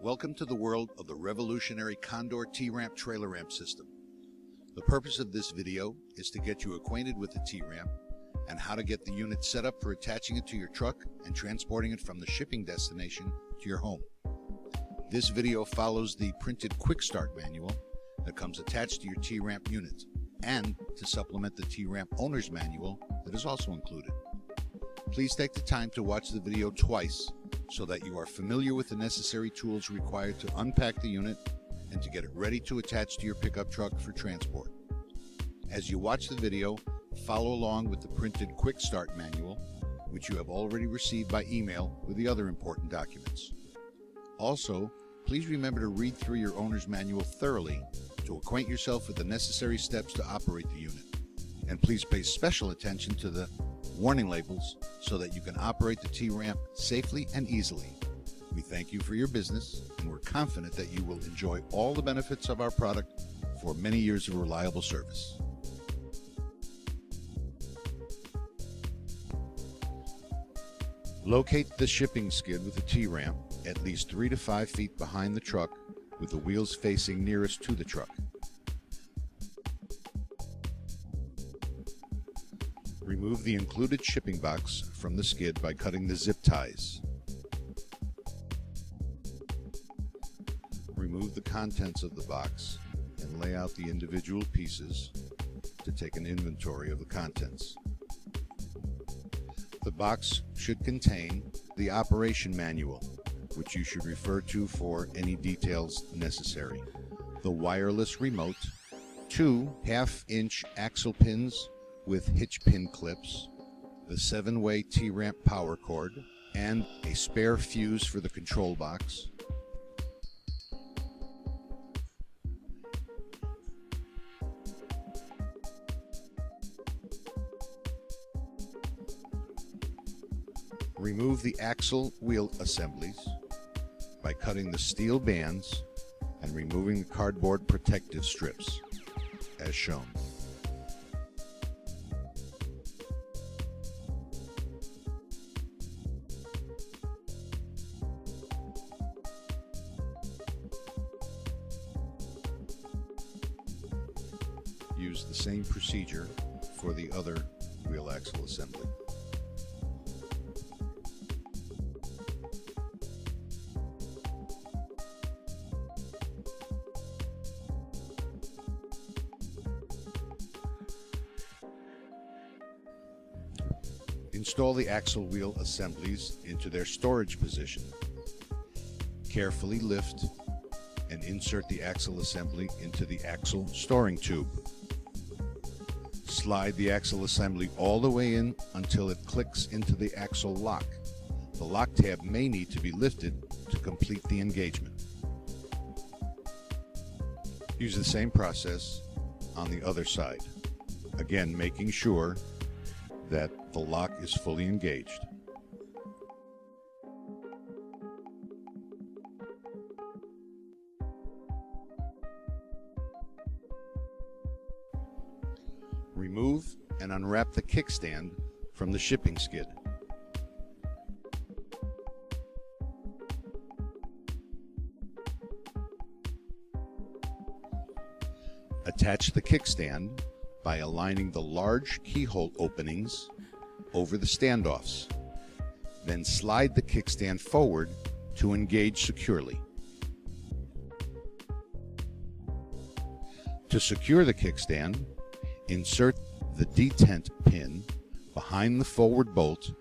Welcome to the world of the revolutionary Condor T-Ramp trailer ramp system. The purpose of this video is to get you acquainted with the T-Ramp and how to get the unit set up for attaching it to your truck and transporting it from the shipping destination to your home. This video follows the printed Quickstart manual that comes attached to your T-Ramp unit and to supplement the T-Ramp owner's manual that is also included. Please take the time to watch the video twice so that you are familiar with the necessary tools required to unpack the unit and to get it ready to attach to your pickup truck for transport. As you watch the video, follow along with the printed Quickstart manual, which you have already received by email with the other important documents. Also, please remember to read through your owner's manual thoroughly to acquaint yourself with the necessary steps to operate the unit. And please pay special attention to the warning labels so that you can operate the T-Ramp safely and easily. We thank you for your business, and we're confident that you will enjoy all the benefits of our product for many years of reliable service. Locate the shipping skid with the T-Ramp at least 3 to 5 feet behind the truck with the wheels facing nearest to the truck. Remove the included shipping box from the skid by cutting the zip ties. Remove the contents of the box and lay out the individual pieces to take an inventory of the contents. The box should contain the operation manual, which you should refer to for any details necessary. The wireless remote, 2 half-inch axle pins with hitch pin clips, the 7-way T-Ramp power cord, and a spare fuse for the control box. Remove the axle wheel assemblies by cutting the steel bands and removing the cardboard protective strips, as shown. Use the same procedure for the other wheel axle assembly. Install the axle wheel assemblies into their storage position. Carefully lift and insert the axle assembly into the axle storing tube. Slide the axle assembly all the way in until it clicks into the axle lock. The lock tab may need to be lifted to complete the engagement. Use the same process on the other side, again making sure that the lock is fully engaged. Remove and unwrap the kickstand from the shipping skid. Attach the kickstand by aligning the large keyhole openings over the standoffs. Then slide the kickstand forward to engage securely. To secure the kickstand, insert the detent pin behind the forward bolt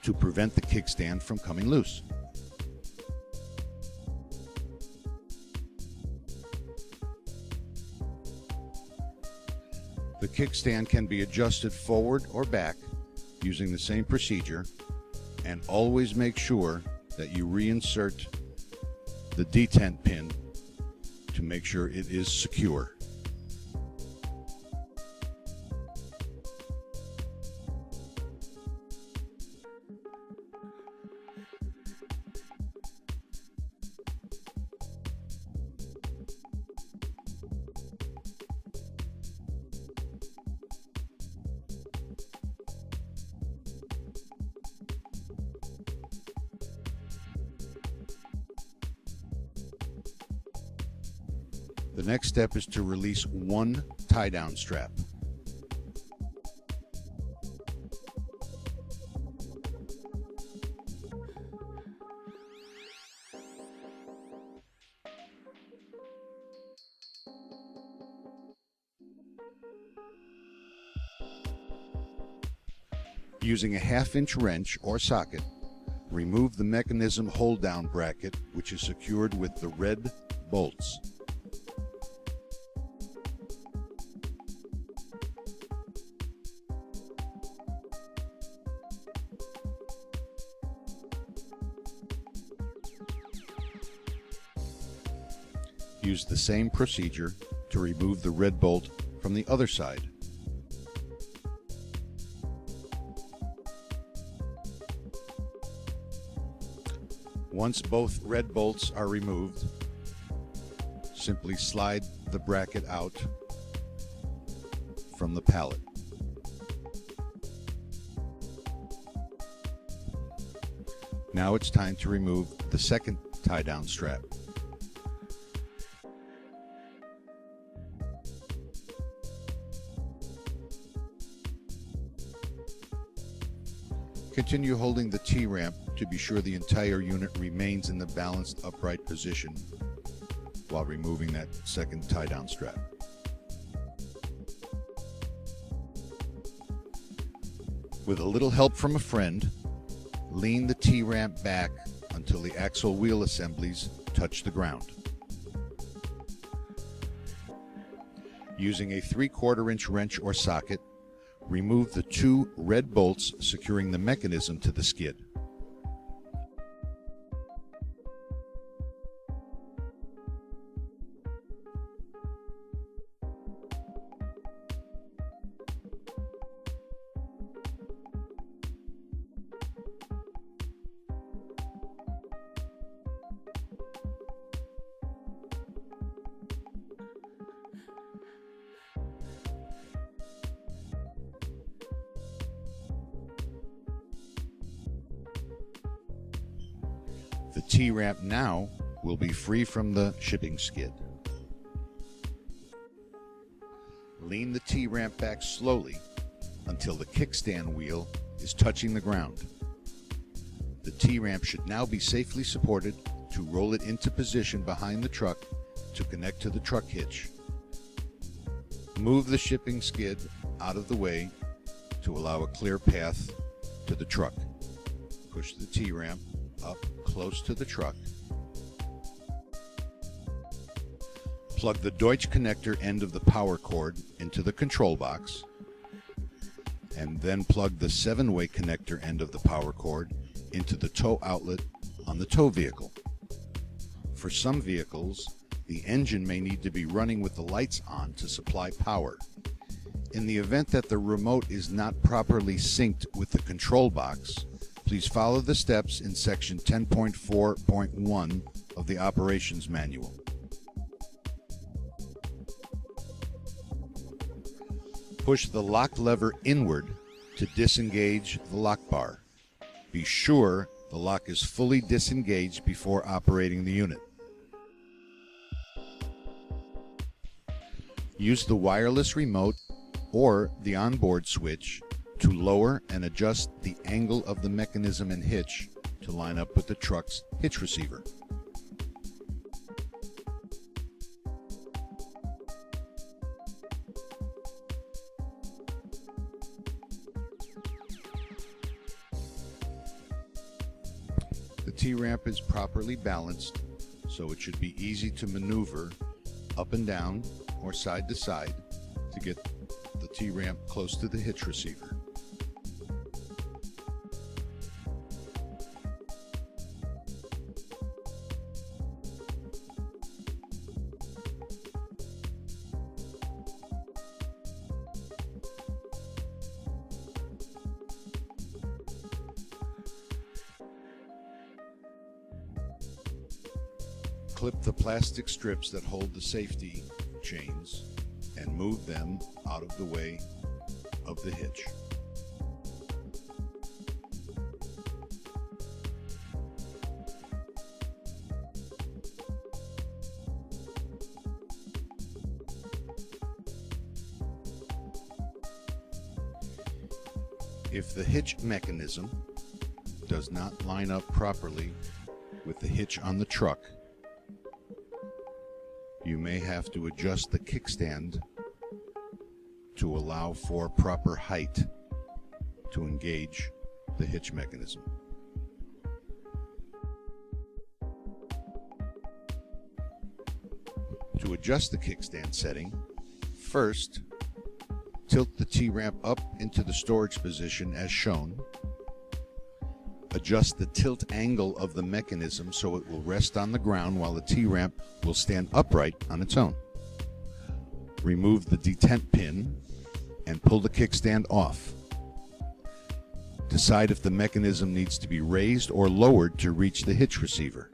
to prevent the kickstand from coming loose. The kickstand can be adjusted forward or back using the same procedure, and always make sure that you reinsert the detent pin to make sure it is secure. The next step is to release one tie-down strap. Using a 1/2-inch wrench or socket, remove the mechanism hold-down bracket, which is secured with the red bolts. Use the same procedure to remove the red bolt from the other side. Once both red bolts are removed, simply slide the bracket out from the pallet. Now it's time to remove the second tie-down strap. Continue holding the T-ramp to be sure the entire unit remains in the balanced upright position while removing that second tie-down strap. With a little help from a friend, lean the T-ramp back until the axle wheel assemblies touch the ground. Using a 3/4-inch wrench or socket, remove the 2 red bolts securing the mechanism to the skid. The T-ramp now will be free from the shipping skid. Lean the T-ramp back slowly until the kickstand wheel is touching the ground. The T-ramp should now be safely supported to roll it into position behind the truck to connect to the truck hitch. Move the shipping skid out of the way to allow a clear path to the truck. Push the T-ramp up close to the truck. Plug the Deutsch connector end of the power cord into the control box, and then plug the 7-way connector end of the power cord into the tow outlet on the tow vehicle. For some vehicles, the engine may need to be running with the lights on to supply power. In the event that the remote is not properly synced with the control box, please follow the steps in section 10.4.1 of the operations manual. Push the lock lever inward to disengage the lock bar. Be sure the lock is fully disengaged before operating the unit. Use the wireless remote or the onboard switch to lower and adjust the angle of the mechanism and hitch to line up with the truck's hitch receiver. The T-ramp is properly balanced, so it should be easy to maneuver up and down or side to side to get the T-ramp close to the hitch receiver. Clip the plastic strips that hold the safety chains and move them out of the way of the hitch. If the hitch mechanism does not line up properly with the hitch on the truck, you may have to adjust the kickstand to allow for proper height to engage the hitch mechanism. To adjust the kickstand setting, first, tilt the T-ramp up into the storage position as shown. Adjust the tilt angle of the mechanism so it will rest on the ground while the T-ramp will stand upright on its own. Remove the detent pin and pull the kickstand off. Decide if the mechanism needs to be raised or lowered to reach the hitch receiver.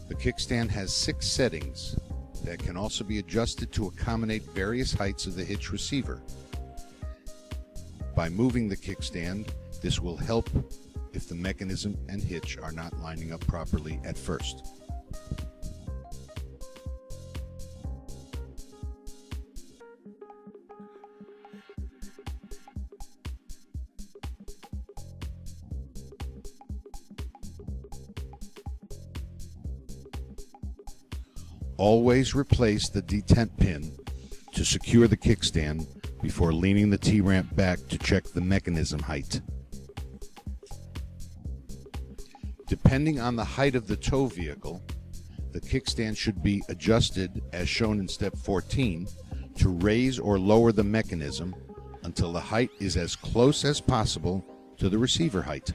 The kickstand has 6 settings that can also be adjusted to accommodate various heights of the hitch receiver. By moving the kickstand, this will help if the mechanism and hitch are not lining up properly at first. Always replace the detent pin to secure the kickstand before leaning the T-ramp back to check the mechanism height. Depending on the height of the tow vehicle, the kickstand should be adjusted as shown in step 14 to raise or lower the mechanism until the height is as close as possible to the receiver height.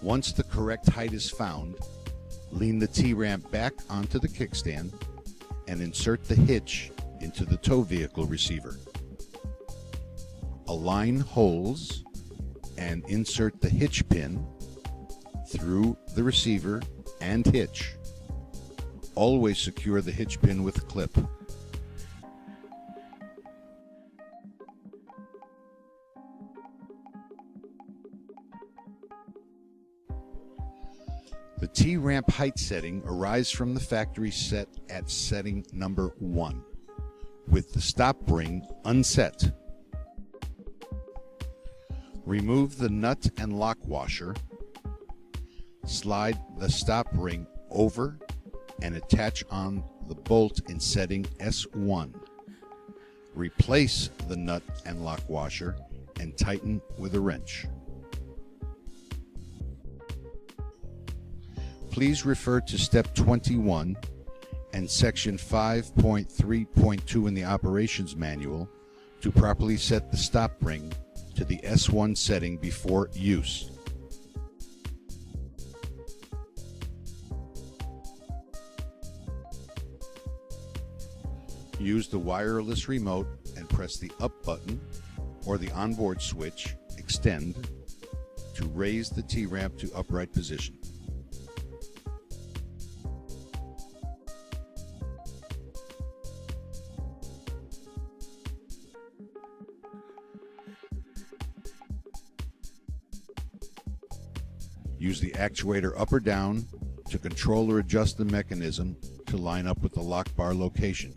Once the correct height is found, lean the T-ramp back onto the kickstand and insert the hitch into the tow vehicle receiver. Align holes and insert the hitch pin through the receiver and hitch. Always secure the hitch pin with a clip. The T-ramp height setting arrives from the factory set at setting number 1, with the stop ring unset. Remove the nut and lock washer, slide the stop ring over, and attach on the bolt in setting S1. Replace the nut and lock washer and tighten with a wrench. Please refer to step 21 and section 5.3.2 in the operations manual to properly set the stop ring to the S1 setting before use. Use the wireless remote and press the up button or the onboard switch, extend, to raise the T-ramp to upright position. Use the actuator up or down to control or adjust the mechanism to line up with the lock bar location.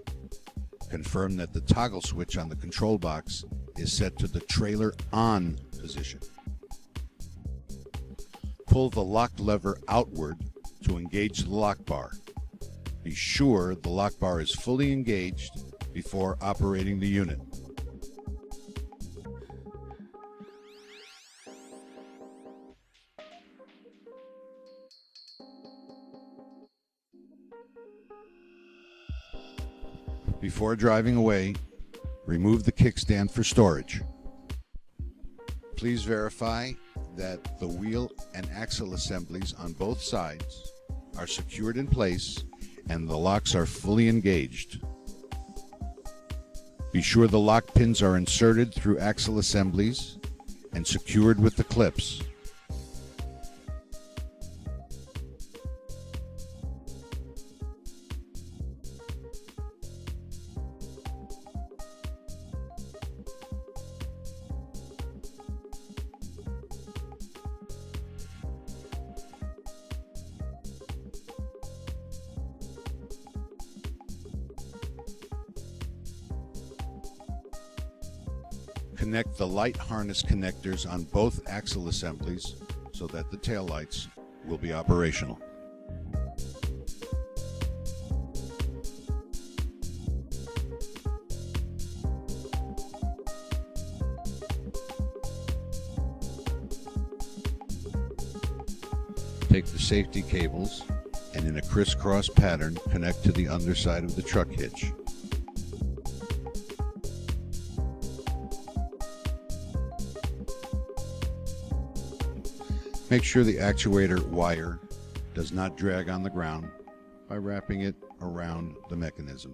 Confirm that the toggle switch on the control box is set to the trailer on position. Pull the lock lever outward to engage the lock bar. Be sure the lock bar is fully engaged before operating the unit. Before driving away, remove the kickstand for storage. Please verify that the wheel and axle assemblies on both sides are secured in place and the locks are fully engaged. Be sure the lock pins are inserted through axle assemblies and secured with the clips. Connect the light harness connectors on both axle assemblies so that the taillights will be operational. Take the safety cables and in a crisscross pattern connect to the underside of the truck hitch. Make sure the actuator wire does not drag on the ground by wrapping it around the mechanism.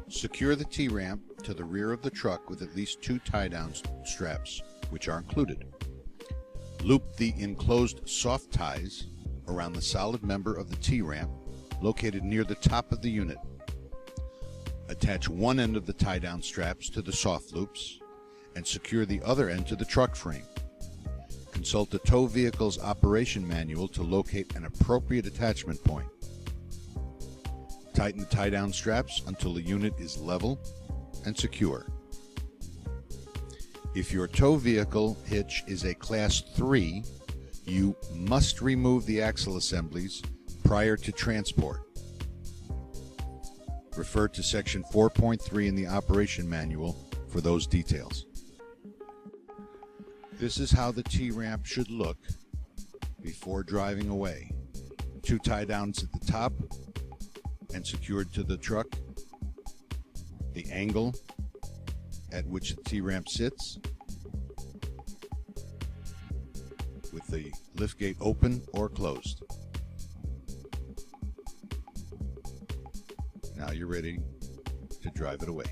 Secure the T-ramp to the rear of the truck with at least 2 tie-down straps, which are included. Loop the enclosed soft ties around the solid member of the T-ramp located near the top of the unit. Attach one end of the tie-down straps to the soft loops and secure the other end to the truck frame. Consult the tow vehicle's operation manual to locate an appropriate attachment point. Tighten the tie-down straps until the unit is level and secure. If your tow vehicle hitch is a Class 3, you must remove the axle assemblies prior to transport. Refer to Section 4.3 in the operation manual for those details. This is how the T-ramp should look before driving away. 2 tie-downs at the top and secured to the truck, the angle at which the T-ramp sits, with the liftgate open or closed. Now you're ready to drive it away.